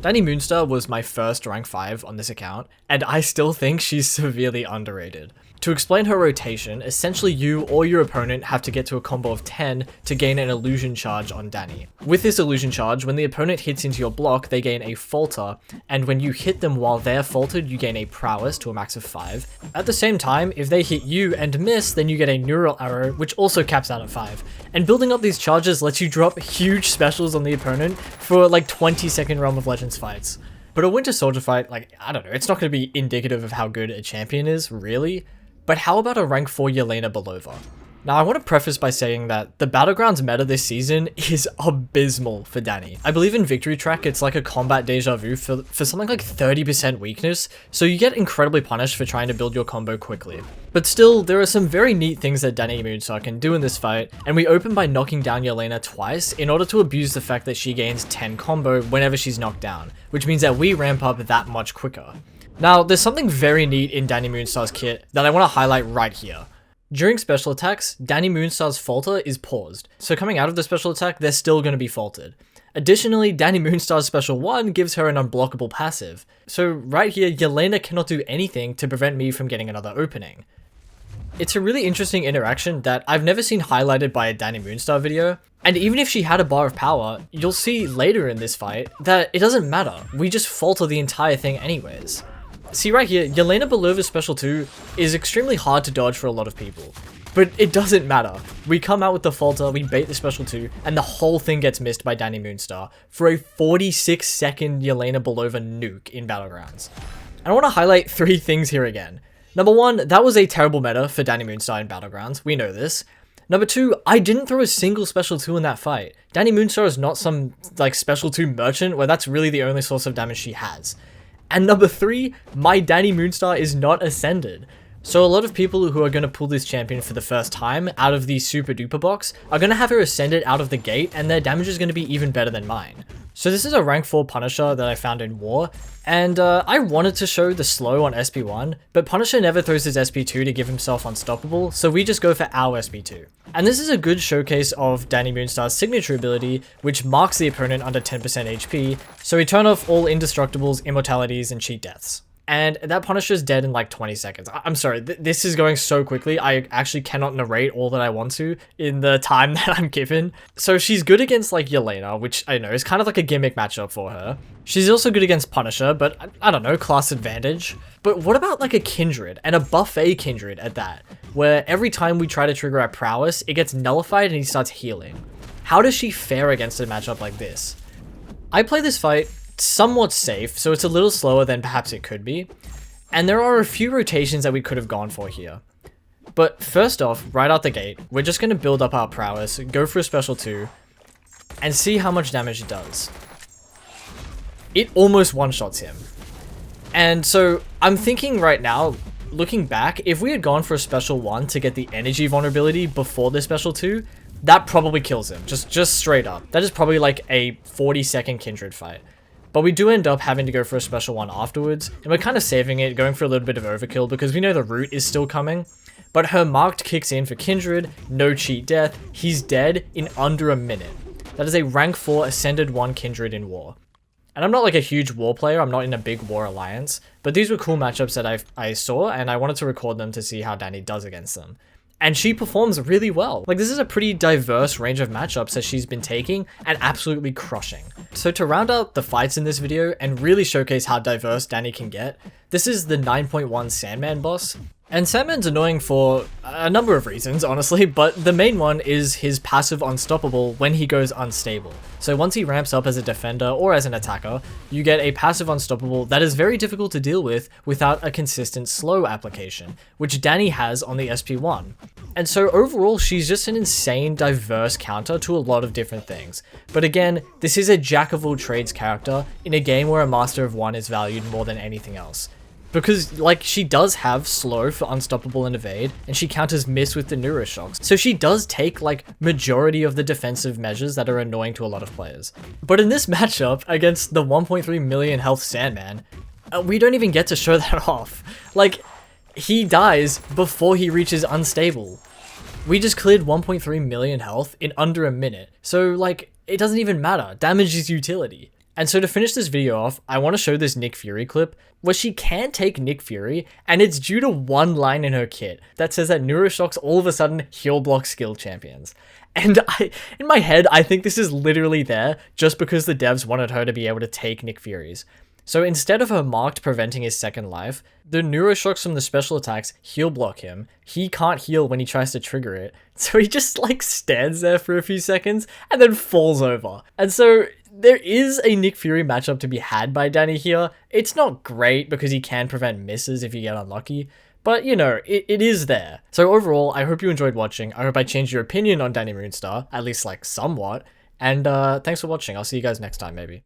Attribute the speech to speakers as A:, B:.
A: Dani Moonstar was my first rank 5 on this account, and I still think she's severely underrated. To explain her rotation, essentially you or your opponent have to get to a combo of 10 to gain an illusion charge on Dani. With this illusion charge, when the opponent hits into your block, they gain a Falter, and when you hit them while they're faltered, you gain a prowess to a max of 5. At the same time, if they hit you and miss, then you get a neural arrow, which also caps out at 5. And building up these charges lets you drop huge specials on the opponent for like 20-second Realm of Legends fights. But a Winter Soldier fight, like, I don't know, it's not going to be indicative of how good a champion is, really. But how about a rank 4 Yelena Belova? Now, I want to preface by saying that the Battlegrounds meta this season is abysmal for Dani. I believe in Victory Track, it's like a combat deja vu for something like 30% weakness, so you get incredibly punished for trying to build your combo quickly. But still, there are some very neat things that Dani Moonstar can do in this fight, and we open by knocking down Yelena twice in order to abuse the fact that she gains 10 combo whenever she's knocked down, which means that we ramp up that much quicker. Now, there's something very neat in Dani Moonstar's kit that I want to highlight right here. During special attacks, Dani Moonstar's Falter is paused, so coming out of the special attack, they're still going to be faltered. Additionally, Dani Moonstar's special 1 gives her an unblockable passive, so right here, Yelena cannot do anything to prevent me from getting another opening. It's a really interesting interaction that I've never seen highlighted by a Dani Moonstar video, and even if she had a bar of power, you'll see later in this fight that it doesn't matter, we just falter the entire thing anyways. See right here, Yelena Belova's special 2 is extremely hard to dodge for a lot of people, but it doesn't matter. We come out with the Falter, we bait the special 2, and the whole thing gets missed by Dani Moonstar for a 46-second Yelena Belova nuke in Battlegrounds. And I want to highlight 3 things here again. Number 1, that was a terrible meta for Dani Moonstar in Battlegrounds, we know this. Number 2, I didn't throw a single special 2 in that fight. Dani Moonstar is not some like special 2 merchant where that's really the only source of damage she has. And number 3, my Dani Moonstar is not ascended. So a lot of people who are going to pull this champion for the first time out of the super duper box are going to have her ascended out of the gate, and their damage is going to be even better than mine. So this is a rank 4 Punisher that I found in War, and I wanted to show the slow on SP1, but Punisher never throws his SP2 to give himself unstoppable, so we just go for our SP2. And this is a good showcase of Dani Moonstar's signature ability, which marks the opponent under 10% HP, so we turn off all indestructibles, immortalities, and cheat deaths. And that Punisher's dead in like 20 seconds. I'm sorry, this is going so quickly, I actually cannot narrate all that I want to in the time that I'm given. So she's good against like Yelena, which I know is kind of like a gimmick matchup for her. She's also good against Punisher, but I don't know, class advantage. But what about like a Kindred, and a buffet Kindred at that, where every time we try to trigger our prowess, it gets nullified and he starts healing? How does she fare against a matchup like this? I play this fight somewhat safe, so it's a little slower than perhaps it could be, and there are a few rotations that we could have gone for here. But first off, right out the gate, we're just going to build up our prowess, go for a special 2, and see how much damage it does. It almost one-shots him. And so I'm thinking right now, looking back, if we had gone for a special 1 to get the energy vulnerability before the special 2, that probably kills him, just straight up. That is probably like a 40-second Kindred fight. But we do end up having to go for a special 1 afterwards, and we're kind of saving it, going for a little bit of overkill because we know the root is still coming. But her marked kicks in for Kindred, no cheat death, he's dead in under a minute. That is a rank 4 Ascended 1 Kindred in War. And I'm not like a huge War player, I'm not in a big War alliance, but these were cool matchups that I saw, and I wanted to record them to see how Dani does against them. And she performs really well. Like, this is a pretty diverse range of matchups that she's been taking and absolutely crushing. So to round out the fights in this video and really showcase how diverse Dani can get, this is the 9.1 Sandman boss. And Sandman's annoying for a number of reasons, honestly, but the main one is his passive Unstoppable when he goes unstable. So once he ramps up as a defender or as an attacker, you get a passive Unstoppable that is very difficult to deal with without a consistent slow application, which Dani has on the SP1. And so overall, she's just an insane, diverse counter to a lot of different things. But again, this is a jack of all trades character in a game where a master of one is valued more than anything else. Because, like, she does have slow for unstoppable and evade, and she counters miss with the neuroshocks. So she does take, like, majority of the defensive measures that are annoying to a lot of players. But in this matchup, against the 1.3 million health Sandman, we don't even get to show that off. Like, he dies before he reaches unstable. We just cleared 1.3 million health in under a minute. So, like, it doesn't even matter. Damage is utility. And so to finish this video off, I want to show this Nick Fury clip where she can take Nick Fury, and it's due to one line in her kit that says that Neuroshocks all of a sudden heal block skill champions. And in my head, I think this is literally there just because the devs wanted her to be able to take Nick Fury's. So instead of her marked preventing his second life, the Neuroshocks from the special attacks heal block him. He can't heal when he tries to trigger it, so he just like stands there for a few seconds and then falls over. And so there is a Nick Fury matchup to be had by Danny here. It's not great because he can prevent misses if you get unlucky, but you know, it is there. So overall, I hope you enjoyed watching. I hope I changed your opinion on Danny Moonstar, at least like somewhat. And thanks for watching. I'll see you guys next time maybe.